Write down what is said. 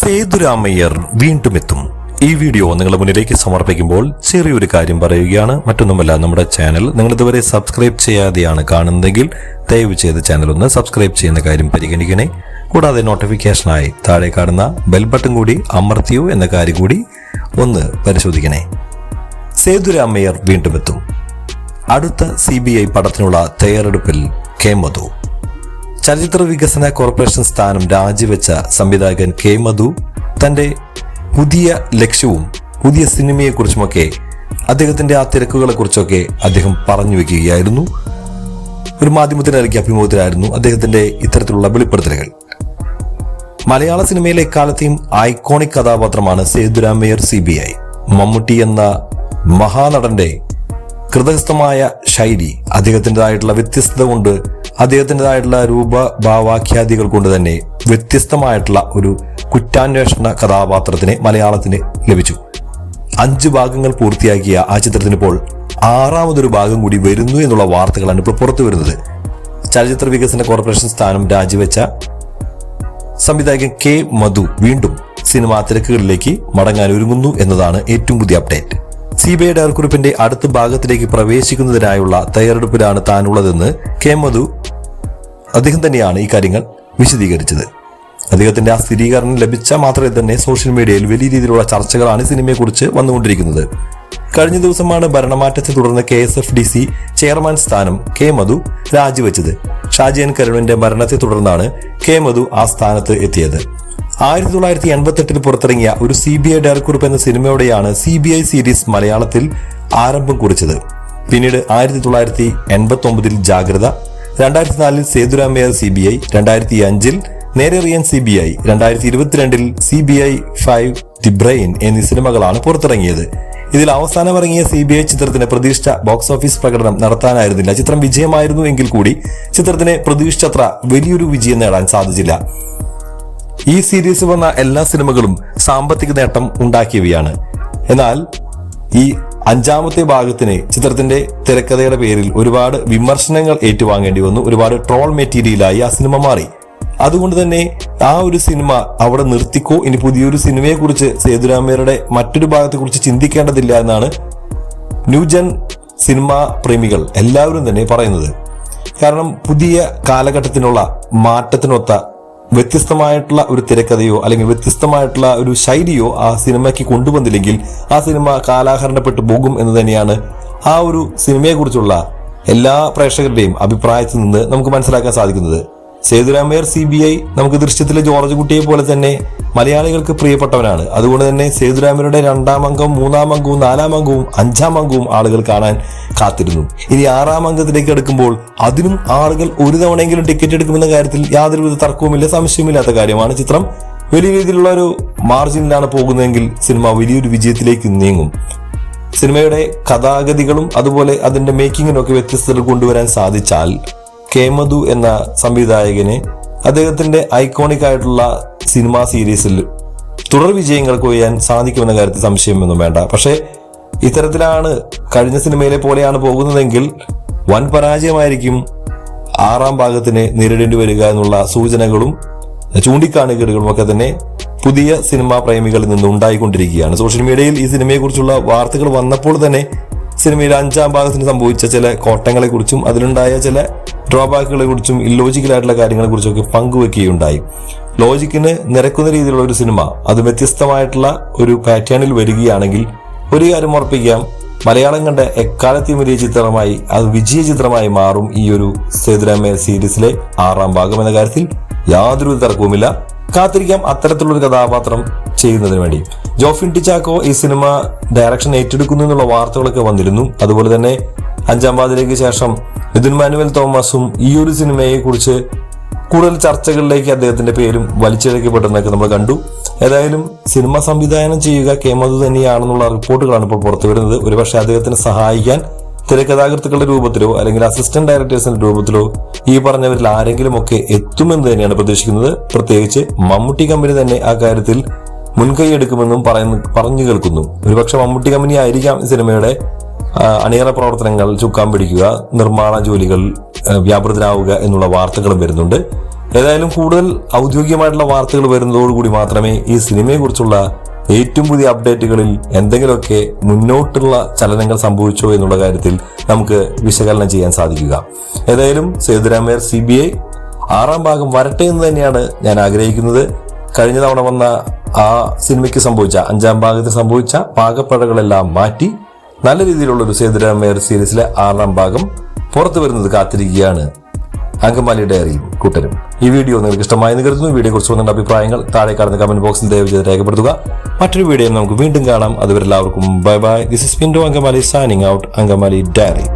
സേതുരാമയ്യർ വീണ്ടും എത്തും. ഈ വീഡിയോ നിങ്ങളുടെ മുന്നിലേക്ക് സമർപ്പിക്കുമ്പോൾ ചെറിയൊരു കാര്യം പറയുകയാണ്. മറ്റൊന്നുമല്ല, നമ്മുടെ ചാനൽ നിങ്ങൾ ഇതുവരെ സബ്സ്ക്രൈബ് ചെയ്യാതെയാണ് കാണുന്നതെങ്കിൽ ദയവ് ചെയ്ത് ചാനൽ ഒന്ന് സബ്സ്ക്രൈബ് ചെയ്യുന്ന കാര്യം പരിഗണിക്കണേ. കൂടാതെ നോട്ടിഫിക്കേഷനായി താഴെ കാണുന്ന ബെൽ ബട്ടൺ കൂടി അമർത്തിയോ എന്ന കാര്യം കൂടി ഒന്ന് പരിശോധിക്കണേ. സേതുരാമയ്യർ വീണ്ടും എത്തും. അടുത്ത CBI പടത്തിനുള്ള തയ്യാറെടുപ്പിൽ കെ മധു. ചലച്ചിത്ര വികസന കോർപ്പറേഷൻ സ്ഥാനം രാജിവെച്ച സംവിധായകൻ കെ മധു തന്റെ പുതിയ ലക്ഷ്യവും പുതിയ സിനിമയെക്കുറിച്ചുമൊക്കെ അദ്ദേഹത്തിന്റെ ആ തിരക്കുകളെ കുറിച്ചൊക്കെ അദ്ദേഹം പറഞ്ഞു വെക്കുകയായിരുന്നു. ഒരു മാധ്യമത്തിന് നൽകിയ അഭിമുഖത്തിലായിരുന്നു അദ്ദേഹത്തിന്റെ ഇത്തരത്തിലുള്ള വെളിപ്പെടുത്തലുകൾ. മലയാള സിനിമയിലെ എക്കാലത്തെയും ഐക്കോണിക് കഥാപാത്രമാണ് സേതുരാമയ്യർ CBI. മമ്മൂട്ടി എന്ന മഹാനടന്റെ കൃതഹസ്ഥമായ ശൈലി, അദ്ദേഹത്തിൻ്റെതായിട്ടുള്ള വ്യത്യസ്തത കൊണ്ട്, അദ്ദേഹത്തിൻ്റെതായിട്ടുള്ള രൂപഭാവാഖ്യാതികൾ കൊണ്ട് തന്നെ വ്യത്യസ്തമായിട്ടുള്ള ഒരു കുറ്റാന്വേഷണ കഥാപാത്രത്തിനെ മലയാളത്തിന് ലഭിച്ചു. 5 ഭാഗങ്ങൾ പൂർത്തിയാക്കിയ ആ ചിത്രത്തിന് ഇപ്പോൾ 6ാമതൊരു ഭാഗം കൂടി വരുന്നു എന്നുള്ള വാർത്തകളാണ് ഇപ്പോൾ പുറത്തു വരുന്നത്. ചലച്ചിത്ര വികസന കോർപ്പറേഷൻ സ്ഥാനം രാജിവെച്ച സംവിധായകൻ കെ മധു വീണ്ടും സിനിമാ തിരക്കുകളിലേക്ക് മടങ്ങാൻ ഒരുങ്ങുന്നു എന്നതാണ് ഏറ്റവും പുതിയ അപ്ഡേറ്റ്. CBI ഡയറക്കുറിപ്പിന്റെ അടുത്ത ഭാഗത്തിലേക്ക് പ്രവേശിക്കുന്നതിനായുള്ള തയ്യാറെടുപ്പിലാണ് താനുള്ളതെന്ന് കെ മധു അദ്ദേഹം തന്നെയാണ് ഈ കാര്യങ്ങൾ വിശദീകരിച്ചത്. അദ്ദേഹത്തിന്റെ ആ സ്ഥിരീകരണം ലഭിച്ച മാത്രമേ തന്നെ സോഷ്യൽ മീഡിയയിൽ വലിയ രീതിയിലുള്ള ചർച്ചകളാണ് സിനിമയെക്കുറിച്ച് വന്നുകൊണ്ടിരിക്കുന്നത്. കഴിഞ്ഞ ദിവസമാണ് ഭരണമാറ്റത്തെ തുടർന്ന് KSFDC ചെയർമാൻ സ്ഥാനം കെ മധു രാജിവെച്ചത്. ഷാജി N കരുണിന്റെ മരണത്തെ തുടർന്നാണ് കെ മധു ആ സ്ഥാനത്ത് എത്തിയത്. 1988 പുറത്തിറങ്ങിയ ഒരു CBI ഡയറക്കുറിപ്പ് എന്ന സിനിമയോടെയാണ് CBI സീരീസ് മലയാളത്തിൽ ആരംഭം കുറിച്ചത്. പിന്നീട് 1989 Jagratha, 2004 Sethurama Iyer CBI, 2005 Nerariyan CBI, 2022 CBI 5 the brain എന്നീ സിനിമകളാണ് പുറത്തിറങ്ങിയത്. ഇതിൽ അവസാനം ഇറങ്ങിയ CBI ചിത്രത്തിന് പ്രതീക്ഷിച്ച ബോക്സ് ഓഫീസ് പ്രകടനം നടത്താനായിരുന്നില്ല. ചിത്രം വിജയമായിരുന്നു എങ്കിൽ കൂടി ചിത്രത്തിന് പ്രതീക്ഷിച്ചത്ര വലിയൊരു വിജയം നേടാൻ സാധിച്ചില്ല. ഈ സീരീസ് വന്ന എല്ലാ സിനിമകളും സാമ്പത്തിക നേട്ടം ഉണ്ടാക്കിയവയാണ്. എന്നാൽ ഈ 5ാമത്തെ ഭാഗത്തിന് ചിത്രത്തിന്റെ തിരക്കഥയുടെ പേരിൽ ഒരുപാട് വിമർശനങ്ങൾ ഏറ്റുവാങ്ങേണ്ടി വന്നു. ഒരുപാട് ട്രോൾ മെറ്റീരിയലായി ആ സിനിമ മാറി. അതുകൊണ്ട് തന്നെ ആ ഒരു സിനിമ അവിടെ നിർത്തിക്കോ, ഇനി പുതിയൊരു സിനിമയെ കുറിച്ച് സേതുരാമയ്യരുടെ മറ്റൊരു ഭാഗത്തെ കുറിച്ച് ചിന്തിക്കേണ്ടതില്ല എന്നാണ് ന്യൂജൻ സിനിമാ പ്രേമികൾ എല്ലാവരും തന്നെ പറയുന്നത്. കാരണം പുതിയ കാലഘട്ടത്തിനുള്ള മാറ്റത്തിനൊത്ത വ്യത്യസ്തമായിട്ടുള്ള ഒരു തിരക്കഥയോ അല്ലെങ്കിൽ വ്യത്യസ്തമായിട്ടുള്ള ഒരു ശൈലിയോ ആ സിനിമയ്ക്ക് കൊണ്ടുവന്നില്ലെങ്കിൽ ആ സിനിമ കാലാഹരണപ്പെട്ടു പോകും എന്ന് തന്നെയാണ് ആ ഒരു സിനിമയെക്കുറിച്ചുള്ള എല്ലാ പ്രേക്ഷകരുടെയും അഭിപ്രായത്തിൽ നിന്ന് നമുക്ക് മനസ്സിലാക്കാൻ സാധിക്കുന്നത്. സേതുരാമയ്യർ CBI നമുക്ക് ദൃശ്യത്തിലെ ജോർജ് കുട്ടിയെ പോലെ തന്നെ മലയാളികൾക്ക് പ്രിയപ്പെട്ടവനാണ്. അതുകൊണ്ട് തന്നെ സേതുരാമയ്യരുടെ 2ാം അംഗം, 3ാം അംഗവും 4ാം അംഗവും 5ാം അംഗവും ആളുകൾ കാണാൻ കാത്തിരുന്നു. ഇനി 6ാം അംഗത്തിലേക്ക് എടുക്കുമ്പോൾ അതിനും ആളുകൾ ഒരു തവണയെങ്കിലും ടിക്കറ്റ് എടുക്കുമെന്ന കാര്യത്തിൽ യാതൊരുവിധ തർക്കവുമില്ല, സംശയമില്ലാത്ത കാര്യമാണ്. ചിത്രം വലിയ രീതിയിലുള്ള ഒരു മാർജിനിലാണ് പോകുന്നതെങ്കിൽ സിനിമ വലിയൊരു വിജയത്തിലേക്ക് നീങ്ങും. സിനിമയുടെ കഥാഗതികളും അതുപോലെ അതിന്റെ മേക്കിങ്ങിനൊക്കെ വ്യത്യസ്തതകൾ കൊണ്ടുവരാൻ സാധിച്ചാൽ കെ മധു എന്ന സംവിധായകന് അദ്ദേഹത്തിന്റെ ഐക്കോണിക് ആയിട്ടുള്ള സിനിമാ സീരീസിൽ തുടർ വിജയങ്ങൾ കൊയ്യാൻ സാധിക്കുമെന്ന കാര്യത്തിൽ സംശയമൊന്നും വേണ്ട. പക്ഷേ ഇത്തരത്തിലാണ് കഴിഞ്ഞ സിനിമയിലെ പോലെയാണ് പോകുന്നതെങ്കിൽ വൻ പരാജയമായിരിക്കും 6ാം ഭാഗത്തിന് നേരിടേണ്ടി വരിക എന്നുള്ള സൂചനകളും ചൂണ്ടിക്കാണിക്കലുകളും ഒക്കെ തന്നെ പുതിയ സിനിമാ പ്രേമികളിൽ നിന്ന് ഉണ്ടായിക്കൊണ്ടിരിക്കുകയാണ്. സോഷ്യൽ മീഡിയയിൽ ഈ സിനിമയെക്കുറിച്ചുള്ള വാർത്തകൾ വന്നപ്പോൾ തന്നെ സിനിമയിൽ 5ാം ഭാഗത്തിന് സംഭവിച്ച ചില കോട്ടങ്ങളെ കുറിച്ചും അതിലുണ്ടായ ചില ഡ്രോബാക്കുകളെ കുറിച്ചും ഇല്ലോജിക്കലായിട്ടുള്ള കാര്യങ്ങളെ കുറിച്ചൊക്കെ പങ്കുവെക്കുകയുണ്ടായി. ലോജിക്കിന് നിരക്കുന്ന രീതിയിലുള്ള ഒരു സിനിമ അത് വ്യത്യസ്തമായിട്ടുള്ള ഒരു പാറ്റേണിൽ വരികയാണെങ്കിൽ ഒരു കാര്യം ഉറപ്പിക്കാം, മലയാളം കണ്ട എക്കാലത്തെയും വലിയ ചിത്രമായി അത് വിജയ ചിത്രമായി മാറും ഈ ഒരു സേതുരാമയ്യർ സീരീസിലെ 6ാം ഭാഗം എന്ന കാര്യത്തിൽ യാതൊരു തർക്കവുമില്ല. കാത്തിരിക്കാം അത്തരത്തിലുള്ളൊരു കഥാപാത്രം ചെയ്യുന്നതിന് വേണ്ടി. ജോഫിൻ ടി ചാക്കോ ഈ സിനിമ ഡയറക്ഷൻ ഏറ്റെടുക്കുന്നു എന്നുള്ള വാർത്തകളൊക്കെ വന്നിരുന്നു. അതുപോലെ തന്നെ 5ാം ഭാഗത്തിലേക്ക് ശേഷം മിഥുൻ മാനുവൽ തോമസും ഈ ഒരു സിനിമയെ കുറിച്ച് കൂടുതൽ ചർച്ചകളിലേക്ക് അദ്ദേഹത്തിന്റെ പേരും വലിച്ചിഴക്കപ്പെട്ടെന്നൊക്കെ നമ്മൾ കണ്ടു. ഏതായാലും സിനിമ സംവിധാനം ചെയ്യുക കെ മധു തന്നെയാണെന്നുള്ള റിപ്പോർട്ടുകളാണ് ഇപ്പോൾ പുറത്തു വരുന്നത്. ഒരുപക്ഷെ അദ്ദേഹത്തിന് സഹായിക്കാൻ തിരക്കഥാകൃത്തുക്കളുടെ രൂപത്തിലോ അല്ലെങ്കിൽ അസിസ്റ്റന്റ് ഡയറക്ടേഴ്സിന്റെ രൂപത്തിലോ ഈ പറഞ്ഞവരിൽ ആരെങ്കിലും ഒക്കെ എത്തുമെന്ന് തന്നെയാണ് പ്രതീക്ഷിക്കുന്നത്. പ്രത്യേകിച്ച് മമ്മൂട്ടി കമ്പനി തന്നെ ആ കാര്യത്തിൽ മുൻകൈ എടുക്കുമെന്നും പറഞ്ഞു കേൾക്കുന്നു. ഒരുപക്ഷെ മമ്മൂട്ടി കമ്പനി ആയിരിക്കാം സിനിമയുടെ അണിയറ പ്രവർത്തനങ്ങൾ ചുക്കാൻ പിടിക്കുക, നിർമ്മാണ ജോലികൾ വ്യാപൃതരാവുക എന്നുള്ള വാർത്തകളും വരുന്നുണ്ട്. ഏതായാലും കൂടുതൽ ഔദ്യോഗികമായിട്ടുള്ള വാർത്തകൾ വരുന്നതോടുകൂടി മാത്രമേ ഈ സിനിമയെക്കുറിച്ചുള്ള ഏറ്റവും പുതിയ അപ്ഡേറ്റുകളിൽ എന്തെങ്കിലുമൊക്കെ മുന്നോട്ടുള്ള ചലനങ്ങൾ സംഭവിച്ചോ എന്നുള്ള കാര്യത്തിൽ നമുക്ക് വിശകലനം ചെയ്യാൻ സാധിക്കുക. ഏതായാലും സേതുരാമയ്യർ CBI 6ാം ഭാഗം വരട്ടെ എന്ന് തന്നെയാണ് ഞാൻ ആഗ്രഹിക്കുന്നത്. കഴിഞ്ഞ തവണ വന്ന ആ സിനിമയ്ക്ക് സംഭവിച്ച 5ാം ഭാഗത്തിൽ സംഭവിച്ച പാകപ്പഴകളെല്ലാം മാറ്റി നല്ല രീതിയിലുള്ളൊരു സേതുരാമയ്യർ സീരീസിലെ 6ാം ഭാഗം പുറത്തു വരുന്നത് കാത്തിരിക്കുകയാണ് അങ്കമാലി ഡയറിയും കൂട്ടരും. ഈ വീഡിയോ നിങ്ങൾക്ക് ഇഷ്ടമായെന്ന് കരുതുന്നു. വീഡിയോ കുറിച്ച് വന്നിട്ട് അഭിപ്രായങ്ങൾ താഴെ കാണുന്ന കമന്റ് ബോക്സിൽ ദയവ് ചെയ്ത് രേഖപ്പെടുത്തുക. മറ്റൊരു വീഡിയോ നമുക്ക് വീണ്ടും കാണാം. അതുവരെ എല്ലാവർക്കും bye bye. This is Pinto Angamaly signing out. Angamaly diary.